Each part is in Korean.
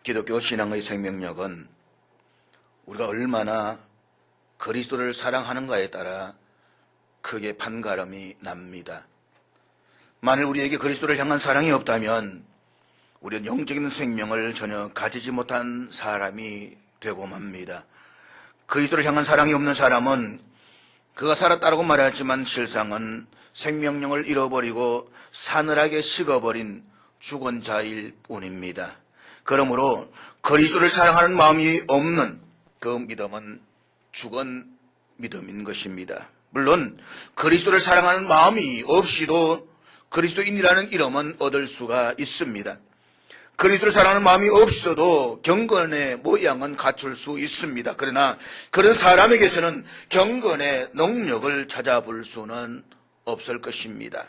기독교 신앙의 생명력은 우리가 얼마나 그리스도를 사랑하는가에 따라 크게 판가름이 납니다. 만일 우리에게 그리스도를 향한 사랑이 없다면 우리는 영적인 생명을 전혀 가지지 못한 사람이 되고 맙니다. 그리스도를 향한 사랑이 없는 사람은 그가 살았다고 말하지만 실상은 생명력을 잃어버리고 사늘하게 식어버린 죽은 자일 뿐입니다. 그러므로 그리스도를 사랑하는 마음이 없는 그 믿음은 죽은 믿음인 것입니다. 물론 그리스도를 사랑하는 마음이 없이도 그리스도인이라는 이름은 얻을 수가 있습니다. 그리스도를 사랑하는 마음이 없어도 경건의 모양은 갖출 수 있습니다. 그러나 그런 사람에게서는 경건의 능력을 찾아볼 수는 없을 것입니다.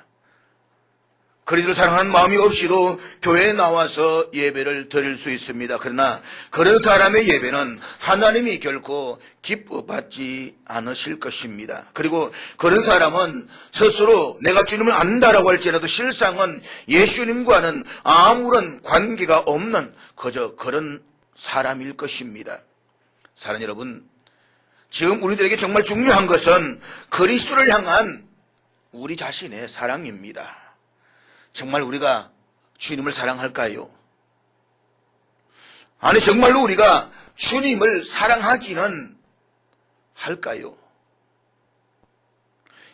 그리스도를 사랑하는 마음이 없이도 교회에 나와서 예배를 드릴 수 있습니다. 그러나 그런 사람의 예배는 하나님이 결코 기뻐받지 않으실 것입니다. 그리고 그런 사람은 스스로 내가 주님을 안다라고 할지라도 실상은 예수님과는 아무런 관계가 없는 그저 그런 사람일 것입니다. 사랑하는 여러분, 지금 우리들에게 정말 중요한 것은 그리스도를 향한 우리 자신의 사랑입니다. 정말 우리가 주님을 사랑할까요? 아니, 정말로 우리가 주님을 사랑하기는 할까요?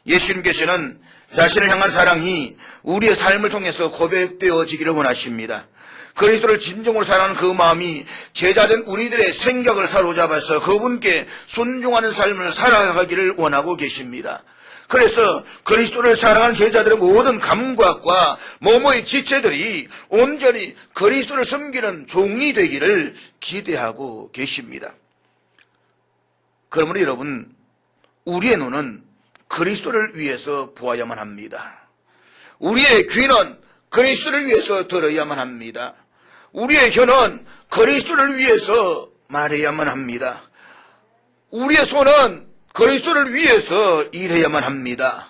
예수님께서는 자신을 향한 사랑이 우리의 삶을 통해서 고백되어지기를 원하십니다. 그리스도를 진정으로 사랑하는 그 마음이 제자된 우리들의 생각을 사로잡아서 그분께 순종하는 삶을 살아가기를 원하고 계십니다. 그래서 그리스도를 사랑하는 제자들의 모든 감각과 몸의 지체들이 온전히 그리스도를 섬기는 종이 되기를 기대하고 계십니다. 그러므로 여러분, 우리의 눈은 그리스도를 위해서 보아야만 합니다. 우리의 귀는 그리스도를 위해서 들어야만 합니다. 우리의 혀는 그리스도를 위해서 말해야만 합니다. 우리의 손은 그리스도를 위해서 일해야만 합니다.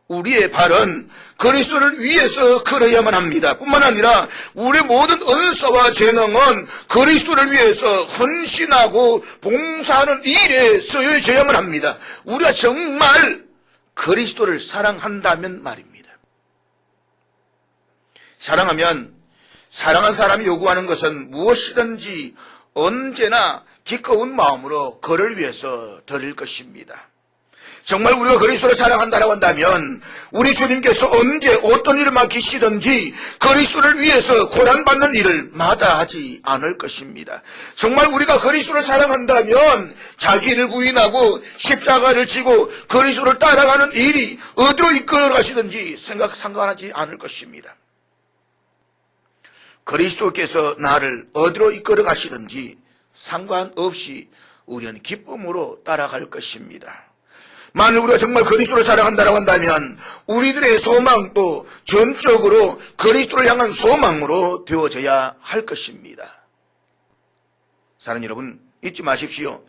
우리의 발은 그리스도를 위해서 걸어야만 합니다. 뿐만 아니라 우리 모든 은사와 재능은 그리스도를 위해서 헌신하고 봉사하는 일에 쓰여져야만 합니다. 우리가 정말 그리스도를 사랑한다면 말입니다. 사랑하면 사랑한 사람이 요구하는 것은 무엇이든지 언제나 기꺼운 마음으로 그를 위해서 드릴 것입니다. 정말 우리가 그리스도를 사랑한다고 한다면 우리 주님께서 언제 어떤 일을 맡기시든지 그리스도를 위해서 고난받는 일을 마다하지 않을 것입니다. 정말 우리가 그리스도를 사랑한다면 자기를 부인하고 십자가를 지고 그리스도를 따라가는 일이 어디로 이끌어가시든지 상관하지 않을 것입니다. 그리스도께서 나를 어디로 이끌어가시든지 상관없이 우리는 기쁨으로 따라갈 것입니다. 만일 우리가 정말 그리스도를 사랑한다고 한다면 우리들의 소망도 전적으로 그리스도를 향한 소망으로 되어져야 할 것입니다. 사랑하는 여러분, 잊지 마십시오.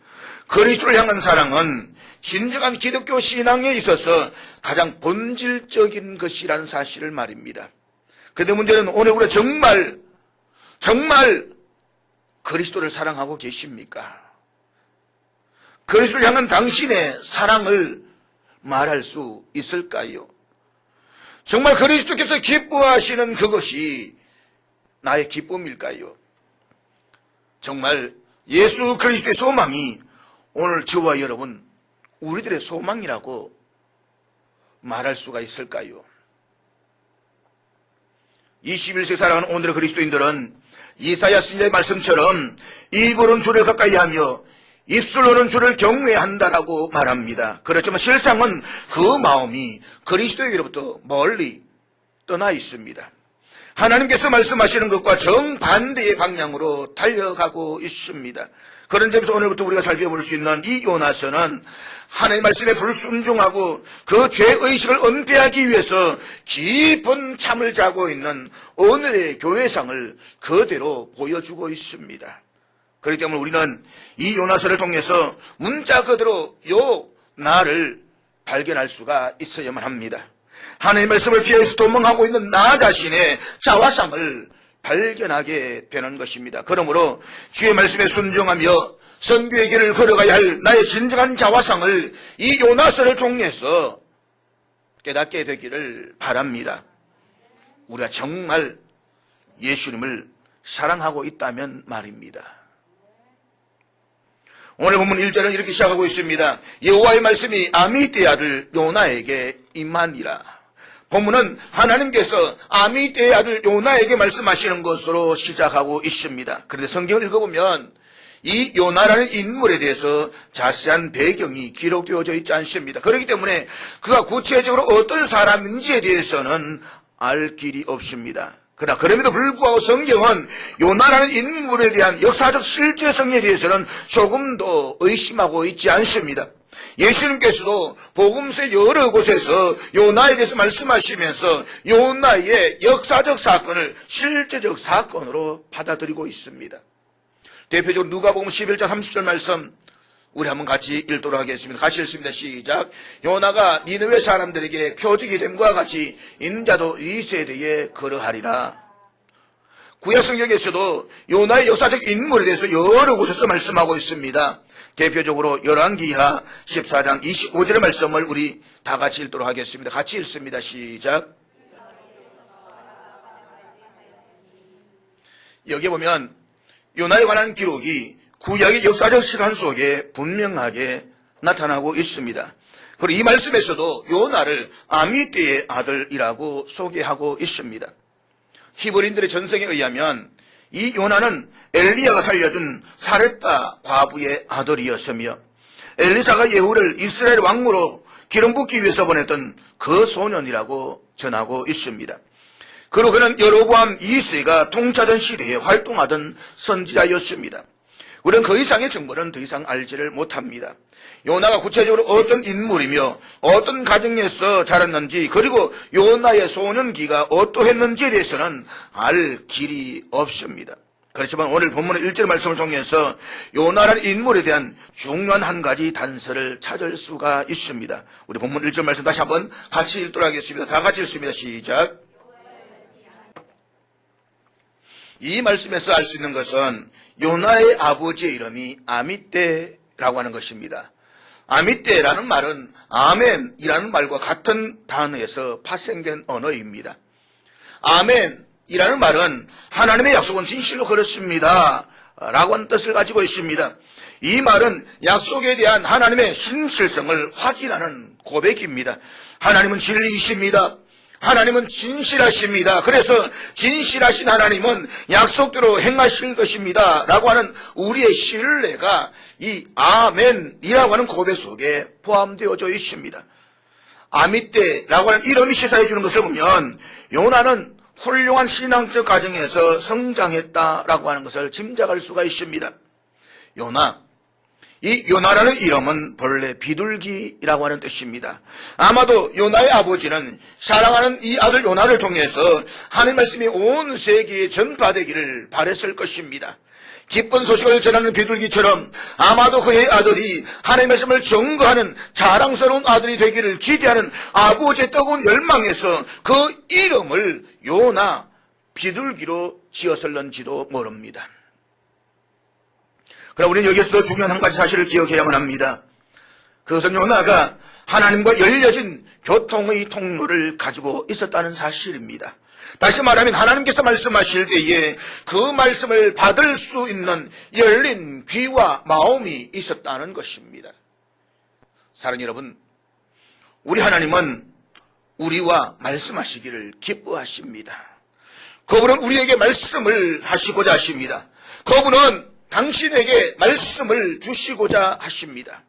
그리스도를 향한 사랑은 진정한 기독교 신앙에 있어서 가장 본질적인 것이라는 사실을 말입니다. 그런데 문제는 오늘 우리가 정말 그리스도를 사랑하고 계십니까? 그리스도를 향한 당신의 사랑을 말할 수 있을까요? 정말 그리스도께서 기뻐하시는 그것이 나의 기쁨일까요? 정말 예수 그리스도의 소망이 오늘 저와 여러분 우리들의 소망이라고 말할 수가 있을까요? 21세기 살아가는 오늘의 그리스도인들은 이사야 선지자의 말씀처럼 입으로는 주를 가까이 하며 입술로는 주를 경외한다라고 말합니다. 그렇지만 실상은 그 마음이 그리스도에게로부터 멀리 떠나 있습니다. 하나님께서 말씀하시는 것과 정반대의 방향으로 달려가고 있습니다. 그런 점에서 오늘부터 우리가 살펴볼 수 있는 이 요나서는 하나님 말씀에 불순종하고 그 죄의식을 은폐하기 위해서 깊은 잠을 자고 있는 오늘의 교회상을 그대로 보여주고 있습니다. 그렇기 때문에 우리는 이 요나서를 통해서 문자 그대로 나를 발견할 수가 있어야만 합니다. 하나님의 말씀을 피해서 도망하고 있는 나 자신의 자화상을 발견하게 되는 것입니다. 그러므로 주의 말씀에 순종하며 선교의 길을 걸어가야 할 나의 진정한 자화상을 이 요나서를 통해서 깨닫게 되기를 바랍니다. 우리가 정말 예수님을 사랑하고 있다면 말입니다. 오늘 본문 1절은 이렇게 시작하고 있습니다. 여호와의 말씀이 아미떼의 아들 요나에게 임하니라. 본문은 하나님께서 아미떼의 아들 요나에게 말씀하시는 것으로 시작하고 있습니다. 그런데 성경을 읽어보면 이 요나라는 인물에 대해서 자세한 배경이 기록되어져 있지 않습니다. 그렇기 때문에 그가 구체적으로 어떤 사람인지에 대해서는 알 길이 없습니다. 그러나 그럼에도 불구하고 성경은 요나라는 인물에 대한 역사적 실제성에 대해서는 조금도 의심하고 있지 않습니다. 예수님께서도 복음서 여러 곳에서 요나에 대해서 말씀하시면서 요나의 역사적 사건을 실제적 사건으로 받아들이고 있습니다. 대표적으로 누가복음 11장 30절 말씀 우리 한번 같이 읽도록 하겠습니다. 같이 읽습니다. 시작. 요나가 니느웨 사람들에게 표적이 됨과 같이 인자도 이 세대에 그러하리라. 구약 성경에서도 요나의 역사적 인물에 대해서 여러 곳에서 말씀하고 있습니다. 대표적으로 열왕기하 14장 25절의 말씀을 우리 다 같이 읽도록 하겠습니다. 같이 읽습니다. 시작. 여기 보면 요나에 관한 기록이 구약의 역사적 시간 속에 분명하게 나타나고 있습니다. 그리고 이 말씀에서도 요나를 아미떼의 아들이라고 소개하고 있습니다. 히브리인들의 전성에 의하면 이 요나는 엘리야가 살려준 사렙다 과부의 아들이었으며 엘리사가 예후를 이스라엘 왕으로 기름 붓기 위해서 보냈던 그 소년이라고 전하고 있습니다. 그리고 그는 여로보암 2세가 통치하던 시대에 활동하던 선지자였습니다. 우리는 그 이상의 정보는 더 이상 알지를 못합니다. 요나가 구체적으로 어떤 인물이며 어떤 가정에서 자랐는지 그리고 요나의 소년기가 어떠했는지에 대해서는 알 길이 없습니다. 그렇지만 오늘 본문의 1절 말씀을 통해서 요나라는 인물에 대한 중요한 한 가지 단서를 찾을 수가 있습니다. 우리 본문 1절 말씀 다시 한번 같이 읽도록 하겠습니다. 다 같이 읽습니다. 시작. 이 말씀에서 알 수 있는 것은 요나의 아버지의 이름이 아미떼라고 하는 것입니다. 아미떼라는 말은 아멘이라는 말과 같은 단어에서 파생된 언어입니다. 아멘이라는 말은 하나님의 약속은 진실로 그렇습니다 라고 하는 뜻을 가지고 있습니다. 이 말은 약속에 대한 하나님의 신실성을 확인하는 고백입니다. 하나님은 진리이십니다. 하나님은 진실하십니다. 그래서 진실하신 하나님은 약속대로 행하실 것입니다 라고 하는 우리의 신뢰가 이 아멘이라고 하는 고백 속에 포함되어져 있습니다. 아미떼라고 하는 이름이 시사해 주는 것을 보면 요나는 훌륭한 신앙적 과정에서 성장했다라고 하는 것을 짐작할 수가 있습니다. 이 요나라는 이름은 본래 비둘기라고 하는 뜻입니다. 아마도 요나의 아버지는 사랑하는 이 아들 요나를 통해서 하나님 말씀이 온 세계에 전파되기를 바랬을 것입니다. 기쁜 소식을 전하는 비둘기처럼 아마도 그의 아들이 하나님의 말씀을 증거하는 자랑스러운 아들이 되기를 기대하는 아버지의 뜨거운 열망에서 그 이름을 요나, 비둘기로 지었을런지도 모릅니다. 그럼 우리는 여기서도 중요한 한 가지 사실을 기억해야만 합니다. 그것은 요나가 하나님과 열려진 교통의 통로를 가지고 있었다는 사실입니다. 다시 말하면 하나님께서 말씀하실 때에 그 말씀을 받을 수 있는 열린 귀와 마음이 있었다는 것입니다. 사랑하는 여러분, 우리 하나님은 우리와 말씀하시기를 기뻐하십니다. 그분은 우리에게 말씀을 하시고자 하십니다. 그분은 당신에게 말씀을 주시고자 하십니다.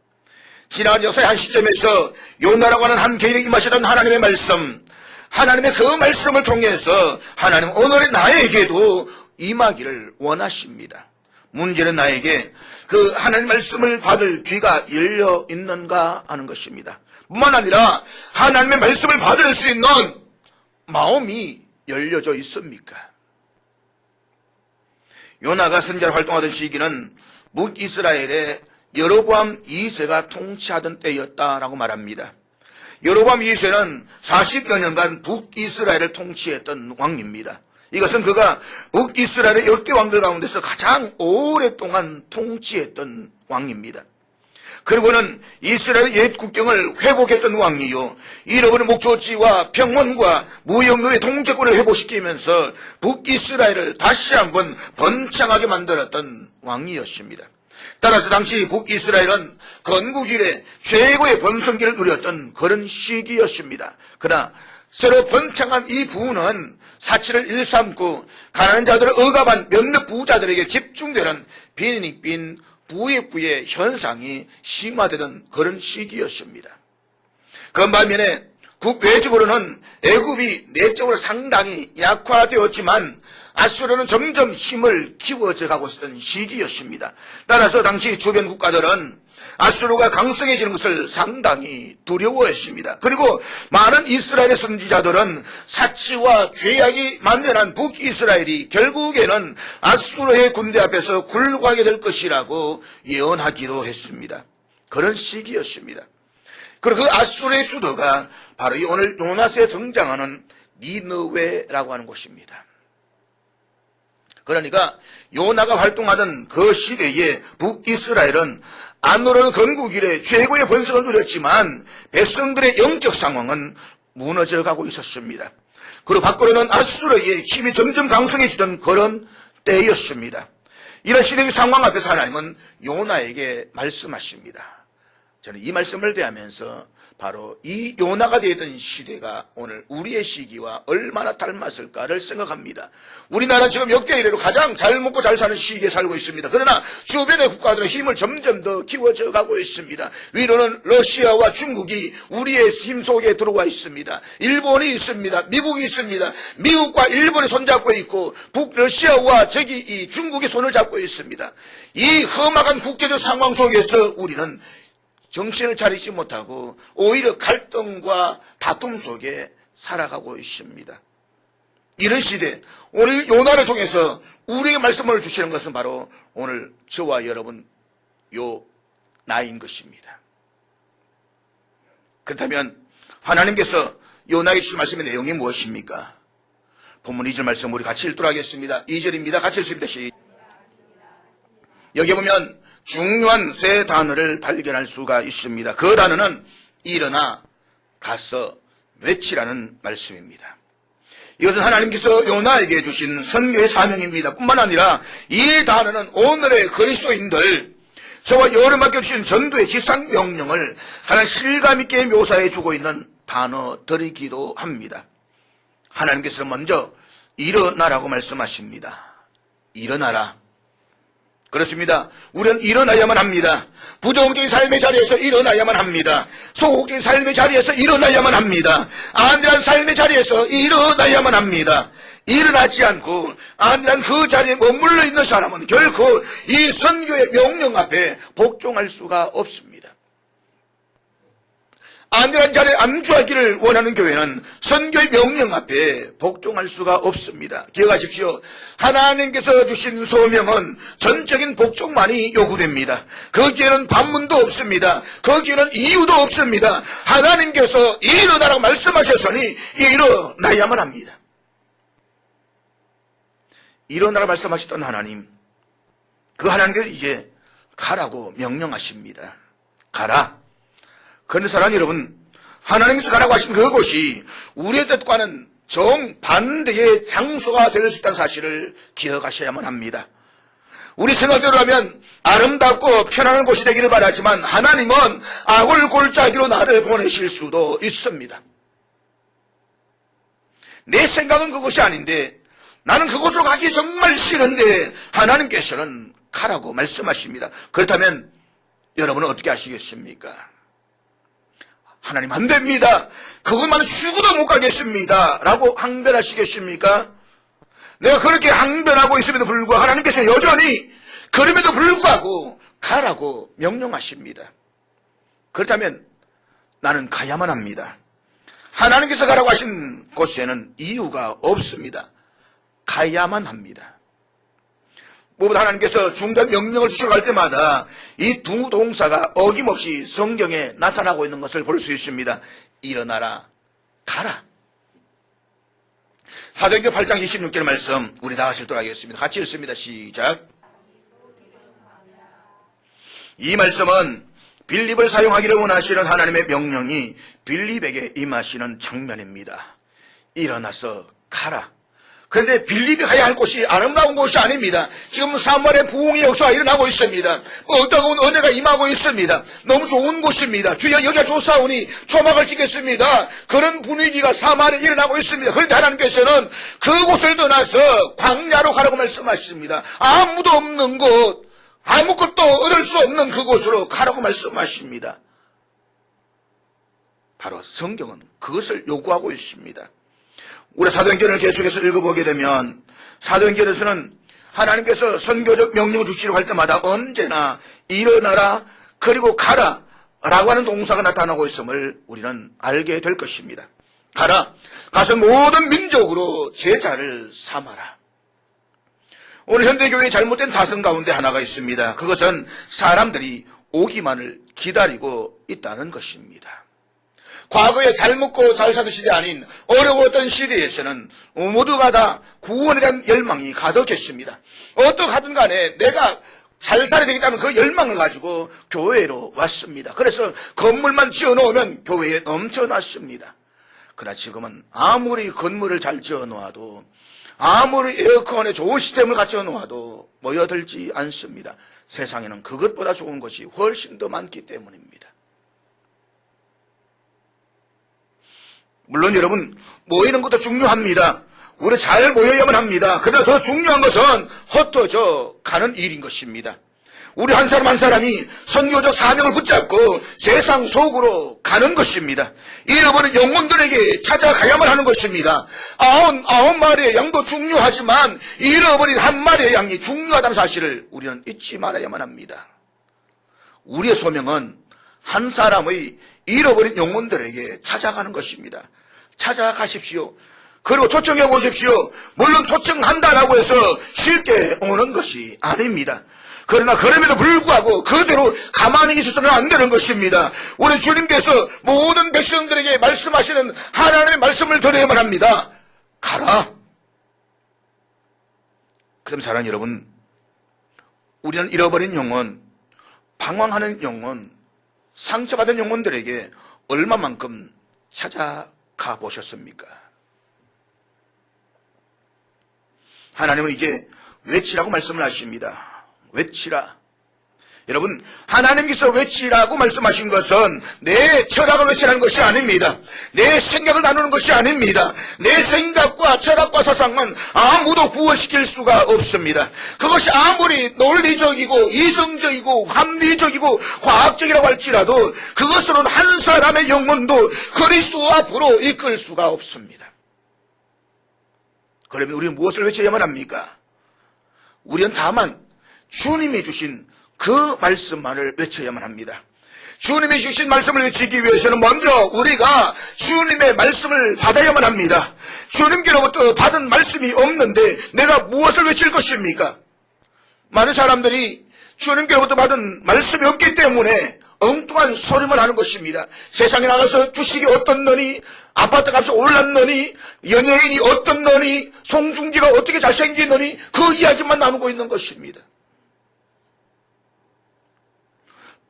지난 역사의 한 시점에서 요나라고 하는 한 개인에게 임하셨던 하나님의 말씀, 하나님의 그 말씀을 통해서 하나님은 오늘의 나에게도 임하기를 원하십니다. 문제는 나에게 그 하나님 말씀을 받을 귀가 열려 있는가 하는 것입니다. 뿐만 아니라 하나님의 말씀을 받을 수 있는 마음이 열려져 있습니까? 요나가 선지자로 활동하던 시기는 북이스라엘의 여로보암 2세가 통치하던 때였다라고 말합니다. 여로보암 2세는 40여 년간 북이스라엘을 통치했던 왕입니다. 이것은 그가 북이스라엘의 역대 왕들 가운데서 가장 오랫동안 통치했던 왕입니다. 그리고는 이스라엘 옛 국경을 회복했던 왕이요, 잃어버린 목초지와 평원과 무역로의 통제권을 회복시키면서 북이스라엘을 다시 한번 번창하게 만들었던 왕이었습니다. 따라서 당시 북이스라엘은 건국 이래 최고의 번성기를 누렸던 그런 시기였습니다. 그러나 새로 번창한 이 부는 사치를 일삼고 가난한 자들을 억압한 몇몇 부자들에게 집중되는 빈익빈 부익부의 현상이 심화되는 그런 시기였습니다. 그 반면에 국외적으로는 애굽이 내적으로 상당히 약화되었지만 아수르는 점점 힘을 키워져 가고 있었던 시기였습니다. 따라서 당시 주변 국가들은 아수르가 강성해지는 것을 상당히 두려워했습니다. 그리고 많은 이스라엘의 선지자들은 사치와 죄악이 만연한 북이스라엘이 결국에는 아수르의 군대 앞에서 굴복하게 될 것이라고 예언하기도 했습니다. 그런 시기였습니다. 그리고 그 아수르의 수도가 바로 이 오늘 요나서에 등장하는 니느웨라고 하는 곳입니다. 그러니까 요나가 활동하던 그 시대에 북이스라엘은 안으로는 건국 이래 최고의 번성을 누렸지만 백성들의 영적 상황은 무너져 가고 있었습니다. 그리고 밖으로는 아수르의 힘이 점점 강성해지던 그런 때였습니다. 이런 시대의 상황 앞에서 하나님은 요나에게 말씀하십니다. 저는 이 말씀을 대하면서 바로 이 요나가 되었던 시대가 오늘 우리의 시기와 얼마나 닮았을까를 생각합니다. 우리나라 지금 역대 이래로 가장 잘 먹고 잘 사는 시기에 살고 있습니다. 그러나 주변의 국가들은 힘을 점점 더 키워져 가고 있습니다. 위로는 러시아와 중국이 우리의 힘 속에 들어와 있습니다. 일본이 있습니다. 미국이 있습니다. 미국과 일본이 손잡고 있고 북러시아와 이 중국이 손을 잡고 있습니다. 이 험악한 국제적 상황 속에서 우리는 정신을 차리지 못하고 오히려 갈등과 다툼 속에 살아가고 있습니다. 이런 시대, 오늘 요나를 통해서 우리에게 말씀을 주시는 것은 바로 오늘 저와 여러분 요나인 것입니다. 그렇다면 하나님께서 요나에게 주신 말씀의 내용이 무엇입니까? 본문 2절 말씀 우리 같이 읽도록 하겠습니다. 2절입니다. 같이 읽습니다. 여기 보면 중요한 세 단어를 발견할 수가 있습니다. 그 단어는 일어나 가서 외치라는 말씀입니다. 이것은 하나님께서 요나에게 주신 선교의 사명입니다. 뿐만 아니라 이 단어는 오늘의 그리스도인들, 저와 여러분 맡겨주신 전도의 지상 명령을 하나님 실감 있게 묘사해 주고 있는 단어들이기도 합니다. 하나님께서 먼저 일어나라고 말씀하십니다. 일어나라. 그렇습니다. 우리는 일어나야만 합니다. 부정적인 삶의 자리에서 일어나야만 합니다. 소극적인 삶의 자리에서 일어나야만 합니다. 안일한 삶의 자리에서 일어나야만 합니다. 일어나지 않고 안일한 그 자리에 머물러 있는 사람은 결코 이 선교의 명령 앞에 복종할 수가 없습니다. 안일한 자리에 안주하기를 원하는 교회는 선교의 명령 앞에 복종할 수가 없습니다. 기억하십시오. 하나님께서 주신 소명은 전적인 복종만이 요구됩니다. 거기에는 반문도 없습니다. 거기에는 이유도 없습니다. 하나님께서 일어나라고 말씀하셨으니 일어나야만 합니다. 일어나라고 말씀하셨던 하나님, 그 하나님께서 이제 가라고 명령하십니다. 가라. 그런데 사랑하는 여러분, 하나님께서 가라고 하신 그곳이 우리의 뜻과는 정반대의 장소가 될 수 있다는 사실을 기억하셔야만 합니다. 우리 생각대로라면 아름답고 편안한 곳이 되기를 바라지만 하나님은 악을 골짜기로 나를 보내실 수도 있습니다. 내 생각은 그것이 아닌데 나는 그곳으로 가기 정말 싫은데 하나님께서는 가라고 말씀하십니다. 그렇다면 여러분은 어떻게 하시겠습니까? 하나님 안 됩니다. 그것만은 죽어도 못 가겠습니다. 라고 항변하시겠습니까? 내가 그렇게 항변하고 있음에도 불구하고 하나님께서 여전히 그럼에도 불구하고 가라고 명령하십니다. 그렇다면 나는 가야만 합니다. 하나님께서 가라고 하신 곳에는 이유가 없습니다. 가야만 합니다. 무엇보다 하나님께서 중단 명령을 주시러 갈 때마다 이 두 동사가 어김없이 성경에 나타나고 있는 것을 볼 수 있습니다. 일어나라, 가라. 사도행전 8장 26절 말씀 우리 다 같이 읽도록 하겠습니다. 같이 읽습니다. 시작. 이 말씀은 빌립을 사용하기를 원하시는 하나님의 명령이 빌립에게 임하시는 장면입니다. 일어나서 가라. 그런데 빌립이 가야 할 곳이 아름다운 곳이 아닙니다. 지금 사마리아의 부흥의 역사가 일어나고 있습니다. 어떤 은혜가 임하고 있습니다. 너무 좋은 곳입니다. 주여 여기가 좋사오니 초막을 짓겠습니다. 그런 분위기가 사마리아에 일어나고 있습니다. 그런데 하나님께서는 그곳을 떠나서 광야로 가라고 말씀하십니다. 아무도 없는 곳, 아무것도 얻을 수 없는 그곳으로 가라고 말씀하십니다. 바로 성경은 그것을 요구하고 있습니다. 우리 사도행전을 계속해서 읽어보게 되면 사도행전에서는 하나님께서 선교적 명령을 주시려고 할 때마다 언제나 일어나라 그리고 가라 라고 하는 동사가 나타나고 있음을 우리는 알게 될 것입니다. 가라, 가서 모든 민족으로 제자를 삼아라. 오늘 현대교회의 잘못된 다성 가운데 하나가 있습니다. 그것은 사람들이 오기만을 기다리고 있다는 것입니다. 과거에 잘 먹고 잘 사는 시대 아닌 어려웠던 시대에서는 모두가 다 구원에 대한 열망이 가득했습니다. 어떡하든 간에 내가 잘 살아야 되겠다는 그 열망을 가지고 교회로 왔습니다. 그래서 건물만 지어놓으면 교회에 넘쳐났습니다. 그러나 지금은 아무리 건물을 잘 지어놓아도 아무리 에어컨에 좋은 시스템을 갖춰놓아도 모여들지 않습니다. 세상에는 그것보다 좋은 것이 훨씬 더 많기 때문입니다. 물론 여러분 모이는 것도 중요합니다. 우리 잘 모여야만 합니다. 그러나 더 중요한 것은 흩어져 가는 일인 것입니다. 우리 한 사람 한 사람이 선교적 사명을 붙잡고 세상 속으로 가는 것입니다. 잃어버린 영혼들에게 찾아가야만 하는 것입니다. 아홉 마리의 양도 중요하지만 잃어버린 한 마리의 양이 중요하다는 사실을 우리는 잊지 말아야만 합니다. 우리의 소명은 한 사람의 잃어버린 영혼들에게 찾아가는 것입니다. 찾아가십시오. 그리고 초청해 보십시오. 물론 초청한다라고 해서 쉽게 오는 것이 아닙니다. 그러나 그럼에도 불구하고 그대로 가만히 있어서는 안 되는 것입니다. 우리 주님께서 모든 백성들에게 말씀하시는 하나님의 말씀을 들어야만 합니다. 가라. 그럼 사랑하는 여러분, 우리는 잃어버린 영혼, 방황하는 영혼, 상처받은 영혼들에게 얼마만큼 찾아가 보셨습니까? 하나님은 이제 외치라고 말씀을 하십니다. 외치라. 여러분, 하나님께서 외치라고 말씀하신 것은 내 철학을 외치라는 것이 아닙니다. 내 생각을 나누는 것이 아닙니다. 내 생각과 철학과 사상은 아무도 구원시킬 수가 없습니다. 그것이 아무리 논리적이고 이성적이고 합리적이고 과학적이라고 할지라도 그것으로는 한 사람의 영혼도 그리스도 앞으로 이끌 수가 없습니다. 그러면 우리는 무엇을 외쳐야만 합니까? 우리는 다만 주님이 주신 그 말씀만을 외쳐야만 합니다. 주님이 주신 말씀을 외치기 위해서는 먼저 우리가 주님의 말씀을 받아야만 합니다. 주님께로부터 받은 말씀이 없는데 내가 무엇을 외칠 것입니까? 많은 사람들이 주님께로부터 받은 말씀이 없기 때문에 엉뚱한 소리만 하는 것입니다. 세상에 나가서 주식이 어떻느니, 아파트 값이 올랐느니, 연예인이 어떻느니, 송중기가 어떻게 잘생기느니 그 이야기만 나누고 있는 것입니다.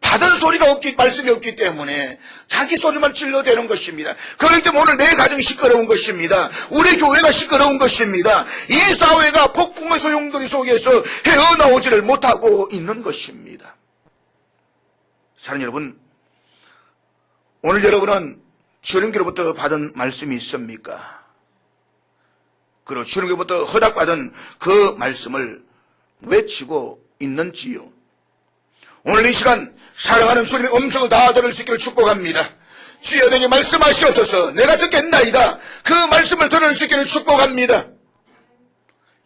받은 소리가 말씀이 없기 때문에 자기 소리만 질러대는 것입니다. 그렇기 때문에 오늘 내 가정이 시끄러운 것입니다. 우리 교회가 시끄러운 것입니다. 이 사회가 폭풍의 소용돌이 속에서 헤어나오지를 못하고 있는 것입니다. 사랑하는 여러분, 오늘 여러분은 주님께로부터 받은 말씀이 있습니까? 그리고 주님께로부터 허락받은 그 말씀을 외치고 있는지요? 오늘 이 시간 사랑하는 주님의 음성을 다 들을 수 있기를 축복합니다. 주여 내게 말씀하시옵소서. 내가 듣겠나이다. 그 말씀을 들을 수 있기를 축복합니다.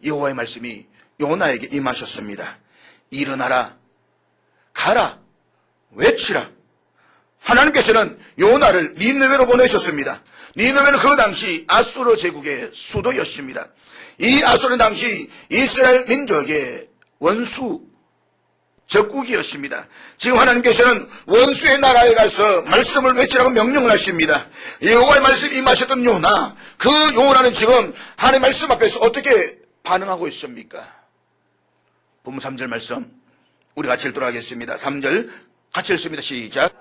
여호와의 말씀이 요나에게 임하셨습니다. 일어나라, 가라, 외치라. 하나님께서는 요나를 니느웨로 보내셨습니다. 니느웨는 그 당시 아수르 제국의 수도였습니다. 이 아수르는 당시 이스라엘 민족의 원수 적국이었습니다. 지금 하나님께서는 원수의 나라에 가서 말씀을 외치라고 명령을 하십니다. 여호와의 말씀이 임하셨던 요나, 그 요나는 지금 하나님의 말씀 앞에서 어떻게 반응하고 있습니까? 본문 3절 말씀 우리 같이 읽도록 하겠습니다. 3절 같이 읽습니다. 시작.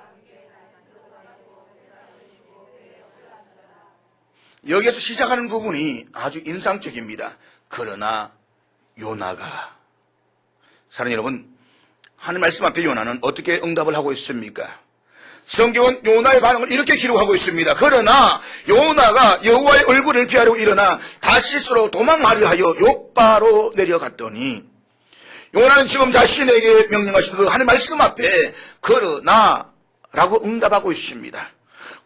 여기에서 시작하는 부분이 아주 인상적입니다. 그러나 요나가, 사랑하는 여러분, 하나님 말씀 앞에 요나는 어떻게 응답을 하고 있습니까? 성경은 요나의 반응을 이렇게 기록하고 있습니다. 그러나 요나가 여호와의 얼굴을 피하려고 일어나 다시스로 도망하려 하여 욥바로 내려갔더니, 요나는 지금 자신에게 명령하신 그 하나님 말씀 앞에 그러나 라고 응답하고 있습니다.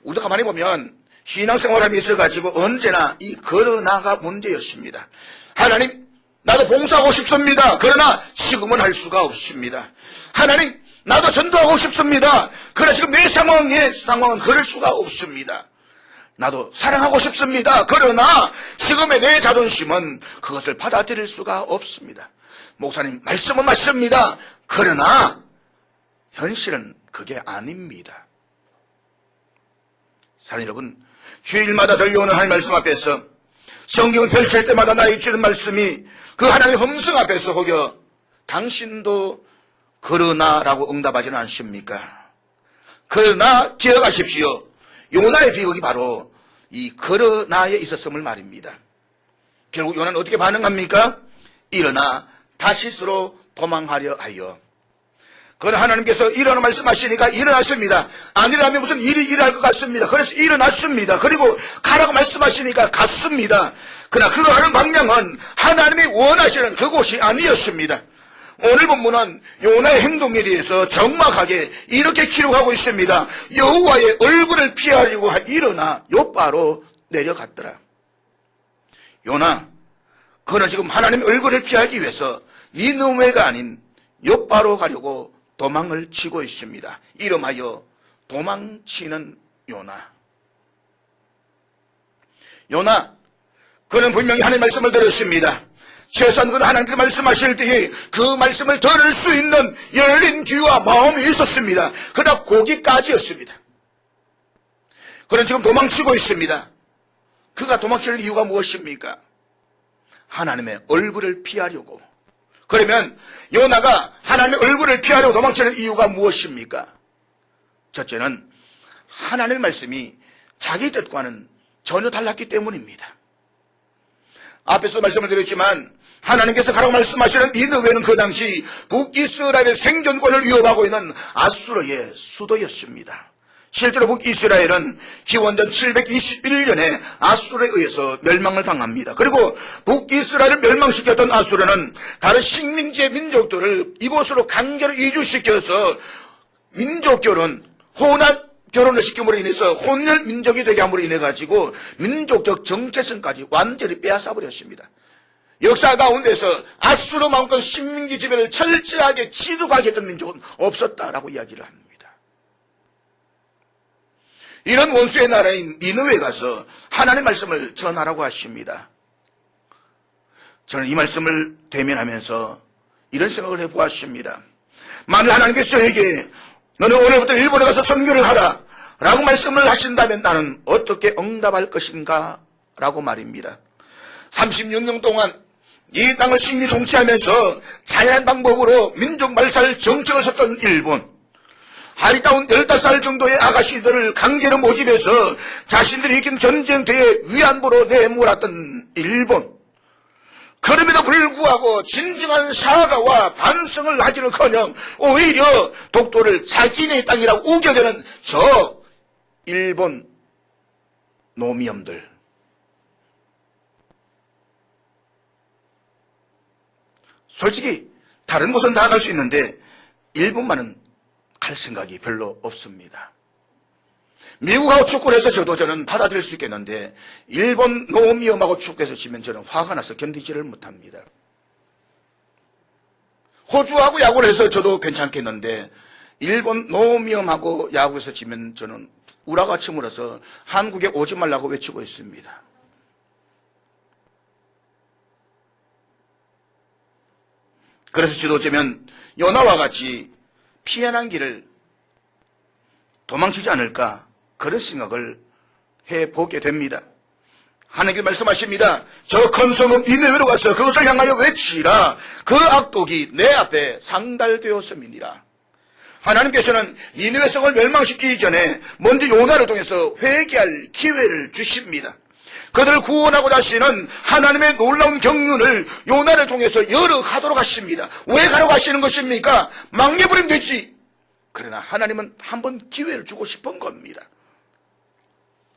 우리도 가만히 보면 신앙생활함이 있어가지고 언제나 이 그러나가 문제였습니다. 하나님, 나도 봉사하고 싶습니다. 그러나 지금은 할 수가 없습니다. 하나님, 나도 전도하고 싶습니다. 그러나 지금 내 상황은 그럴 수가 없습니다. 나도 사랑하고 싶습니다. 그러나 지금의 내 자존심은 그것을 받아들일 수가 없습니다. 목사님, 말씀은 맞습니다. 그러나 현실은 그게 아닙니다. 사랑하는 여러분, 주일마다 들려오는 하나님 말씀 앞에서 성경을 펼칠 때마다 나에게 주는 말씀이 그 하나님의 흠성 앞에서 혹여 당신도 그러나라고 응답하지는 않습니까? 그러나 기억하십시오. 요나의 비극이 바로 이 그러나에 있었음을 말입니다. 결국 요나는 어떻게 반응합니까? 일어나 다시스로 도망하려 하여. 그러나 하나님께서 일어나 말씀하시니까 일어났습니다. 안 일어나면 무슨 일이 일어날 것 같습니다. 그래서 일어났습니다. 그리고 가라고 말씀하시니까 갔습니다. 그러나 그거 하는 방향은 하나님이 원하시는 그곳이 아니었습니다. 오늘 본문은 요나의 행동에 대해서 정확하게 이렇게 기록하고 있습니다. 여호와의 얼굴을 피하려고 일어나 욥바로 내려갔더라. 요나, 그는 지금 하나님의 얼굴을 피하기 위해서 니느웨가 아닌 욥바로 가려고 도망을 치고 있습니다. 이름하여 도망치는 요나. 요나, 그는 분명히 하나님의 말씀을 들었습니다. 최소한 그는 하나님께서 말씀하실 때에 그 말씀을 들을 수 있는 열린 귀와 마음이 있었습니다. 그러나 고기까지였습니다. 그는 지금 도망치고 있습니다. 그가 도망치는 이유가 무엇입니까? 하나님의 얼굴을 피하려고. 그러면 요나가 하나님의 얼굴을 피하려고 도망치는 이유가 무엇입니까? 첫째는 하나님의 말씀이 자기 뜻과는 전혀 달랐기 때문입니다. 앞에서 말씀을 드렸지만 하나님께서 가라고 말씀하시는 니느웨는 그 당시 북이스라엘의 생존권을 위협하고 있는 아수르의 수도였습니다. 실제로 북이스라엘은 기원전 721년에 아수르에 의해서 멸망을 당합니다. 그리고 북이스라엘을 멸망시켰던 아수르는 다른 식민지의 민족들을 이곳으로 강제로 이주시켜서 민족결혼, 혼합 결혼을 시킴으로 인해서 혼혈 민족이 되게 함으로 인해 가지고 민족적 정체성까지 완전히 빼앗아 버렸습니다. 역사 가운데서 아수르만큼 식민지 지배를 철저하게 지도하게 했던 민족은 없었다라고 이야기를 합니다. 이런 원수의 나라인 니느웨에 가서 하나님의 말씀을 전하라고 하십니다. 저는 이 말씀을 대면하면서 이런 생각을 해보았습니다. 만일 하나님께서 저에게 너는 오늘부터 일본에 가서 선교를 하라 라고 말씀을 하신다면 나는 어떻게 응답할 것인가 라고 말입니다. 36년 동안 이 땅을 식민 통치하면서 자연한 방법으로 민족 말살 정책을 썼던 일본, 아리따운 15살 정도의 아가씨들을 강제로 모집해서 자신들이 이긴 전쟁터에 위안부로 내몰았던 일본, 그럼에도 불구하고 진정한 사과와 반성을 하기는커녕 오히려 독도를 자기네 땅이라고 우겨대는 저 일본 노미엄들, 솔직히 다른 곳은 다 갈 수 있는데 일본만은 갈 생각이 별로 없습니다. 미국하고 축구를 해서 저는 받아들일 수 있겠는데 일본 노미엄하고 축구해서 지면 저는 화가 나서 견디지를 못합니다. 호주하고 야구를 해서 저도 괜찮겠는데 일본 노미엄하고 야구에서 지면 저는 우라가 치물어서 한국에 오지 말라고 외치고 있습니다. 그래서 저도 어쩌면 요나와 같이 피해난 길을 도망치지 않을까 그런 생각을 해보게 됩니다. 하나님께 말씀하십니다. 저 큰 성읍 니느웨로 가서 그것을 향하여 외치라. 그 악독이 내 앞에 상달되었음이니라. 하나님께서는 니느웨 성을 멸망시키기 전에 먼저 요나를 통해서 회개할 기회를 주십니다. 그들을 구원하고자 하시는 하나님의 놀라운 경륜을 요나를 통해서 열어가도록 하십니다. 왜 가라고 하시는 것입니까? 망해버리면 되지. 그러나 하나님은 한번 기회를 주고 싶은 겁니다.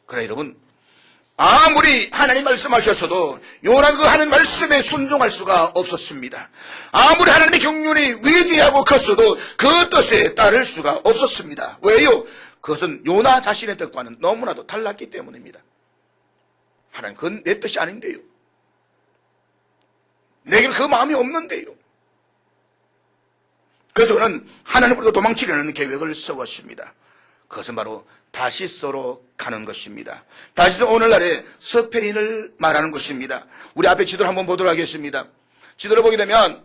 그러나 여러분, 아무리 하나님 말씀하셨어도 요나는 그 하나님 말씀에 순종할 수가 없었습니다. 아무리 하나님의 경륜이 위대하고 컸어도 그 뜻에 따를 수가 없었습니다. 왜요? 그것은 요나 자신의 뜻과는 너무나도 달랐기 때문입니다. 하나님, 그건 내 뜻이 아닌데요. 내게는 그 마음이 없는데요. 그래서 그는 하나님으로부터 도망치려는 계획을 세웠습니다. 그것은 바로 다시서로 가는 것입니다. 다시서 오늘날의 스페인을 말하는 것입니다. 우리 앞에 지도를 한번 보도록 하겠습니다. 지도를 보게 되면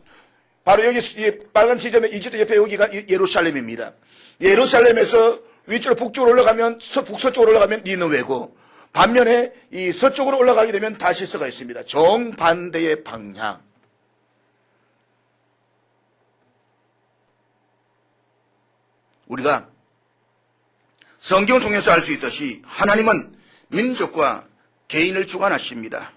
바로 여기 이 빨간 지점의 이 지도 옆에 여기가 예루살렘입니다. 예루살렘에서 위쪽으로 북쪽으로 올라가면 북서쪽으로 올라가면 니느웨고 반면에 이 서쪽으로 올라가게 되면 다시서가 있습니다. 정반대의 방향. 우리가 성경을 통해서 알 수 있듯이 하나님은 민족과 개인을 주관하십니다.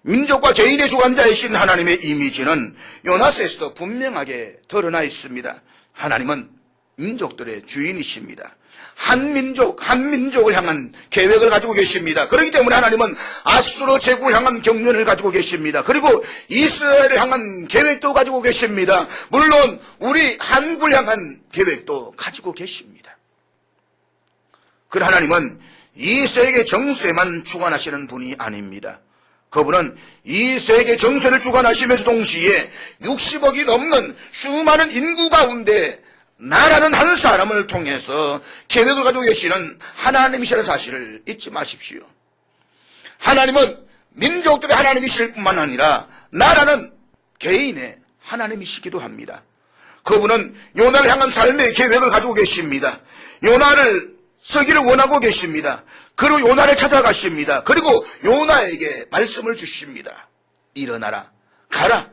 민족과 개인의 주관자이신 하나님의 이미지는 요나서에서도 분명하게 드러나 있습니다. 하나님은 민족들의 주인이십니다. 한 민족을 향한 계획을 가지고 계십니다. 그렇기 때문에 하나님은 아수르 제국을 향한 경륜을 가지고 계십니다. 그리고 이스라엘을 향한 계획도 가지고 계십니다. 물론 우리 한국을 향한 계획도 가지고 계십니다. 그 하나님은 이 세계 정세만 주관하시는 분이 아닙니다. 그분은 이 세계 정세를 주관하시면서 동시에 60억이 넘는 수많은 인구 가운데 나라는 한 사람을 통해서 계획을 가지고 계시는 하나님이시라는 사실을 잊지 마십시오. 하나님은 민족들의 하나님이실 뿐만 아니라 나라는 개인의 하나님이시기도 합니다. 그분은 요나를 향한 삶의 계획을 가지고 계십니다. 요나를 서기를 원하고 계십니다. 그리고 요나를 찾아가십니다. 그리고 요나에게 말씀을 주십니다. 일어나라, 가라.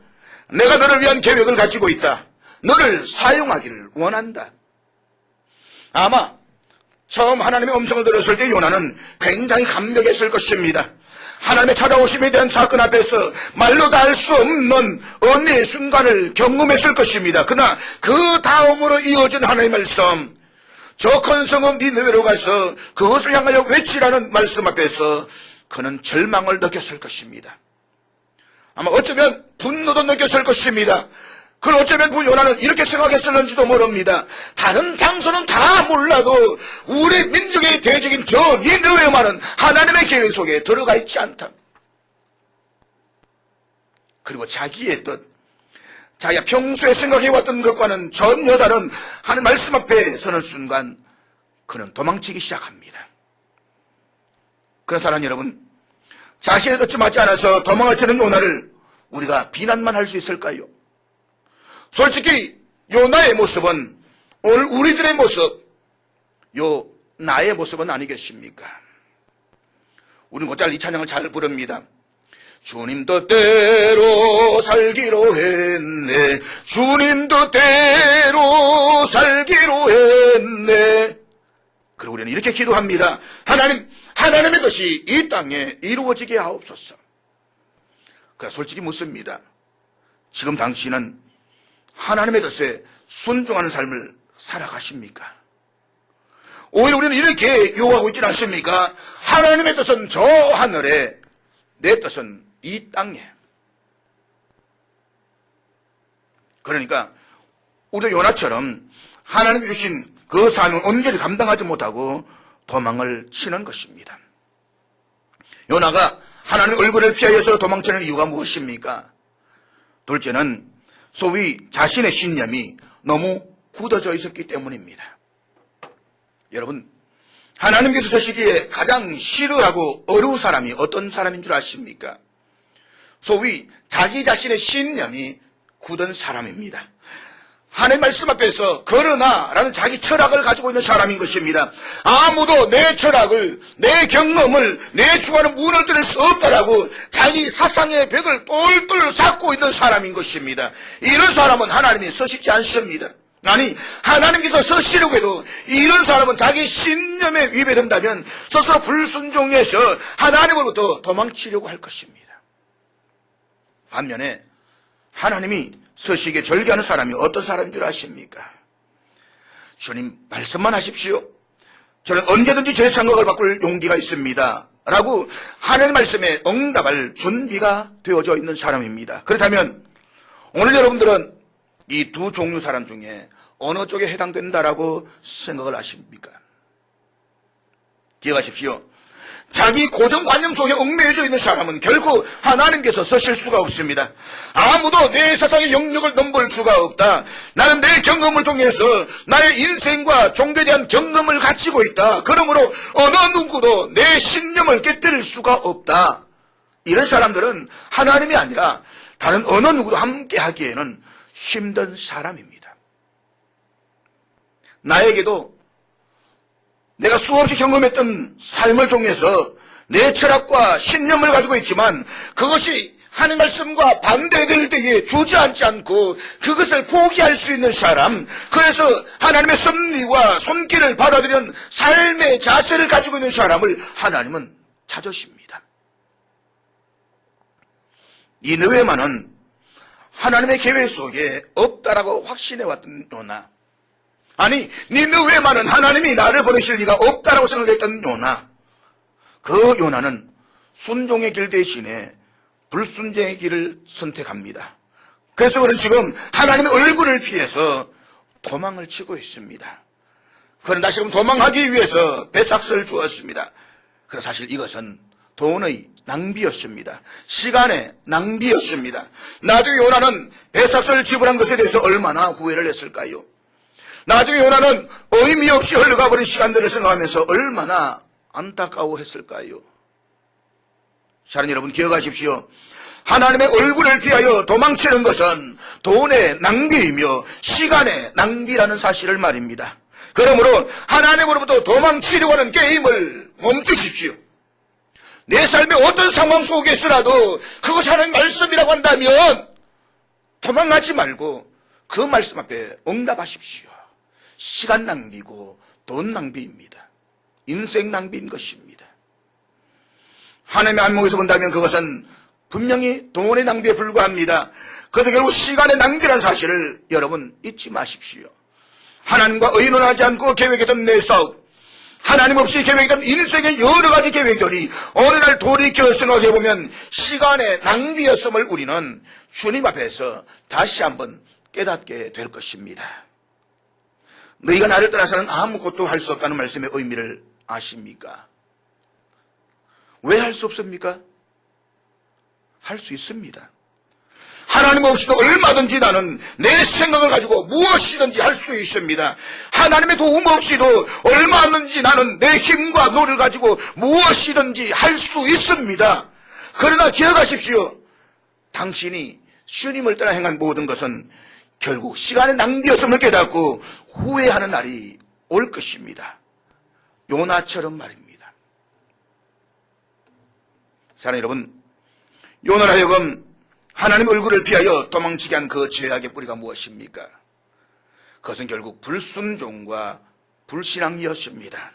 내가 너를 위한 계획을 가지고 있다. 너를 사용하기를 원한다. 아마 처음 하나님의 음성을 들었을 때 요나는 굉장히 감격했을 것입니다. 하나님의 찾아오심에 대한 사건 앞에서 말로 다 할 수 없는 은혜의 순간을 경험했을 것입니다. 그러나 그 다음으로 이어진 하나님의 말씀, 저 큰 성읍 니느웨로 가서 그것을 향하여 외치라는 말씀 앞에서 그는 절망을 느꼈을 것입니다. 아마 어쩌면 분노도 느꼈을 것입니다. 그걸 어쩌면 요나는 이렇게 생각했을는지도 모릅니다. 다른 장소는 다 몰라도 우리 민족의 대적인 저 니느웨만은 하나님의 계획 속에 들어가 있지 않다. 그리고 자기의 뜻, 자기가 평소에 생각해왔던 것과는 전혀 다른 하나님 말씀 앞에 서는 순간 그는 도망치기 시작합니다. 그런 사람 여러분, 자신의 뜻에 맞지 않아서 도망을 치는 요나를 우리가 비난만 할 수 있을까요? 솔직히 요나의 모습은 오늘 우리들의 모습, 나의 모습은 아니겠습니까? 우리는 곧잘 이 찬양을 잘 부릅니다. 주님 뜻대로 살기로 했네. 주님 뜻대로 살기로 했네. 그리고 우리는 이렇게 기도합니다. 하나님의 뜻이 이 땅에 이루어지게 하옵소서. 그러나 솔직히 묻습니다. 지금 당신은 하나님의 뜻에 순종하는 삶을 살아가십니까? 오히려 우리는 이렇게 요구하고 있지 않습니까? 하나님의 뜻은 저 하늘에, 내 뜻은 이 땅에. 그러니까 우리도 요나처럼 하나님이 주신 그 삶을 온전히 감당하지 못하고 도망을 치는 것입니다. 요나가 하나님의 얼굴을 피하여서 도망치는 이유가 무엇입니까? 둘째는 소위 자신의 신념이 너무 굳어져 있었기 때문입니다. 여러분, 하나님께서 서시기에 가장 싫어하고 어려운 사람이 어떤 사람인 줄 아십니까? 소위 자기 자신의 신념이 굳은 사람입니다. 하나님 말씀 앞에서 걸으나라는 자기 철학을 가지고 있는 사람인 것입니다. 아무도 내 철학을, 내 경험을, 내 주관을 무너뜨릴 수 없다라고 자기 사상의 벽을 똘똘 쌓고 있는 사람인 것입니다. 이런 사람은 하나님이 서시지 않습니다. 아니, 하나님께서 서시려고 해도 이런 사람은 자기 신념에 위배된다면 스스로 불순종해서 하나님으로부터 도망치려고 할 것입니다. 반면에 하나님이 서시기에 절개하는 사람이 어떤 사람인 줄 아십니까? 주님 말씀만 하십시오. 저는 언제든지 제 생각을 바꿀 용기가 있습니다. 라고 하나님 말씀에 응답할 준비가 되어져 있는 사람입니다. 그렇다면 오늘 여러분들은 이 두 종류 사람 중에 어느 쪽에 해당된다라고 생각을 하십니까? 기억하십시오. 자기 고정관념 속에 얽매여져 있는 사람은 결코 하나님께서 서실 수가 없습니다. 아무도 내 세상의 영역을 넘볼 수가 없다. 나는 내 경험을 통해서 나의 인생과 종교에 대한 경험을 가지고 있다. 그러므로 어느 누구도 내 신념을 깨뜨릴 수가 없다. 이런 사람들은 하나님이 아니라 다른 어느 누구도 함께 하기에는 힘든 사람입니다. 나에게도 내가 수없이 경험했던 삶을 통해서 내 철학과 신념을 가지고 있지만 그것이 하나님 말씀과 반대될 때에 주저앉지 않고 그것을 포기할 수 있는 사람, 그래서 하나님의 섭리와 손길을 받아들이는 삶의 자세를 가지고 있는 사람을 하나님은 찾으십니다. 이 느헤만은 하나님의 계획 속에 없다라고 확신해왔던 요나, 아니 니느웨만은 하나님이 나를 보내실 리가 없다라고 생각했던 요나, 그 요나는 순종의 길 대신에 불순종의 길을 선택합니다. 그래서 그는 지금 하나님의 얼굴을 피해서 도망을 치고 있습니다. 그는 다시금 도망하기 위해서 배삭스를 주었습니다. 그래서 사실 이것은 돈의 낭비였습니다. 시간의 낭비였습니다. 나중에 요나는 배삭스를 지불한 것에 대해서 얼마나 후회를 했을까요? 나중에 요나는 의미 없이 흘러가버린 시간들을 생각하면서 얼마나 안타까워했을까요? 사랑하는 여러분, 기억하십시오. 하나님의 얼굴을 피하여 도망치는 것은 돈의 낭비이며 시간의 낭비라는 사실을 말입니다. 그러므로 하나님으로부터 도망치려고 하는 게임을 멈추십시오. 내 삶의 어떤 상황 속에서라도 그것이 하나님 말씀이라고 한다면 도망하지 말고 그 말씀 앞에 응답하십시오. 시간 낭비고 돈 낭비입니다. 인생 낭비인 것입니다. 하나님의 안목에서 본다면 그것은 분명히 돈의 낭비에 불과합니다. 그런데 결국 시간의 낭비라는 사실을 여러분 잊지 마십시오. 하나님과 의논하지 않고 계획했던 내 사업, 하나님 없이 계획했던 인생의 여러 가지 계획들이 어느 날 돌이켜 생각해보면 시간의 낭비였음을 우리는 주님 앞에서 다시 한번 깨닫게 될 것입니다. 너희가 나를 떠나서는 아무것도 할 수 없다는 말씀의 의미를 아십니까? 왜 할 수 없습니까? 할 수 있습니다. 하나님 없이도 얼마든지 나는 내 생각을 가지고 무엇이든지 할 수 있습니다. 하나님의 도움 없이도 얼마든지 나는 내 힘과 노를 가지고 무엇이든지 할 수 있습니다. 그러나 기억하십시오. 당신이 주님을 떠나 행한 모든 것은 결국 시간의 낭비였음을 깨닫고 후회하는 날이 올 것입니다. 요나처럼 말입니다. 사랑하는 여러분, 요나를 하여금 하나님 얼굴을 피하여 도망치게 한 그 죄악의 뿌리가 무엇입니까? 그것은 결국 불순종과 불신앙이었습니다.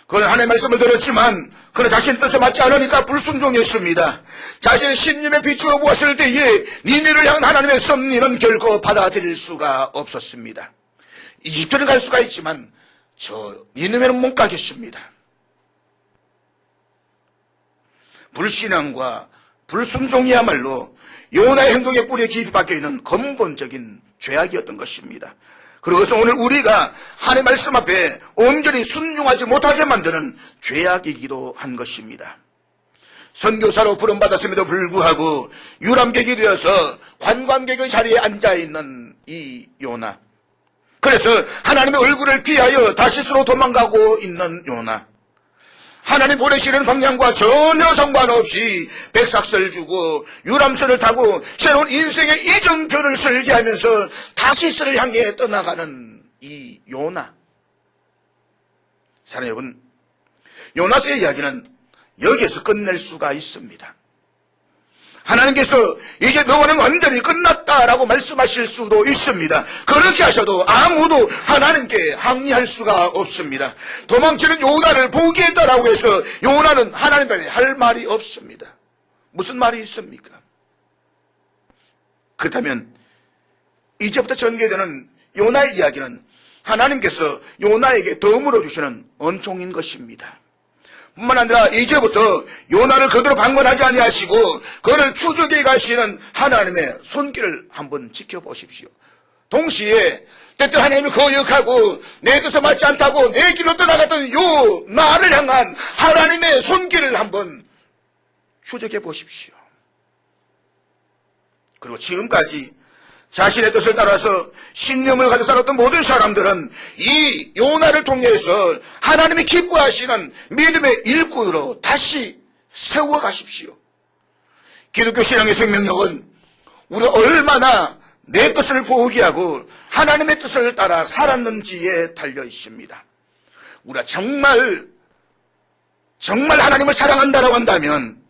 그는 하나님의 말씀을 들었지만 그는 자신 뜻에 맞지 않으니까 불순종이었습니다. 자신의 신념의 빛으로 보았을 때에 니네를 향한 하나님의 섭리는 결코 받아들일 수가 없었습니다. 이집트는 갈 수가 있지만 저 니네는 못 가겠습니다. 불신앙과 불순종이야말로 요나의 행동의 뿌리에 깊이 박혀있는 근본적인 죄악이었던 것입니다. 그리고 그것은 오늘 우리가 하나님의 말씀 앞에 온전히 순종하지 못하게 만드는 죄악이기도 한 것입니다. 선교사로 부름받았음에도 불구하고 유람객이 되어서 관광객의 자리에 앉아있는 이 요나, 그래서 하나님의 얼굴을 피하여 다시스로 도망가고 있는 요나, 하나님 보내시는 방향과 전혀 상관없이 백삭스를 주고 유람선을 타고 새로운 인생의 이정표를 설계하면서 다시스를 향해 떠나가는 이 요나. 사랑하는 여러분, 요나스의 이야기는 여기에서 끝낼 수가 있습니다. 하나님께서 이제 너와는 완전히 끝났다라고 말씀하실 수도 있습니다. 그렇게 하셔도 아무도 하나님께 항의할 수가 없습니다. 도망치는 요나를 포기했다라고 해서 요나는 하나님께 할 말이 없습니다. 무슨 말이 있습니까? 그렇다면 이제부터 전개되는 요나의 이야기는 하나님께서 요나에게 덤으로 주시는 은총인 것입니다. 뿐만 아니라 이제부터 요나를 그대로 방관하지 아니하시고 그를 추적해 가시는 하나님의 손길을 한번 지켜보십시오. 동시에 때때 하나님을 거역하고 내 뜻에 맞지 않다고 내 길로 떠나갔던 요 나를 향한 하나님의 손길을 한번 추적해 보십시오. 그리고 지금까지 자신의 뜻을 따라서 신념을 가지고 살았던 모든 사람들은 이 요나를 통해서 하나님이 기뻐하시는 믿음의 일꾼으로 다시 세워가십시오. 기독교 신앙의 생명력은 우리가 얼마나 내 뜻을 포기하고 하나님의 뜻을 따라 살았는지에 달려 있습니다. 우리가 정말 하나님을 사랑한다라고 한다면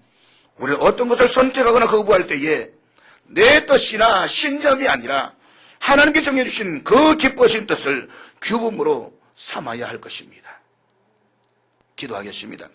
우리는 어떤 것을 선택하거나 거부할 때에 내 뜻이나 신념이 아니라 하나님께 정해주신 그 기뻐하신 뜻을 규범으로 삼아야 할 것입니다. 기도하겠습니다.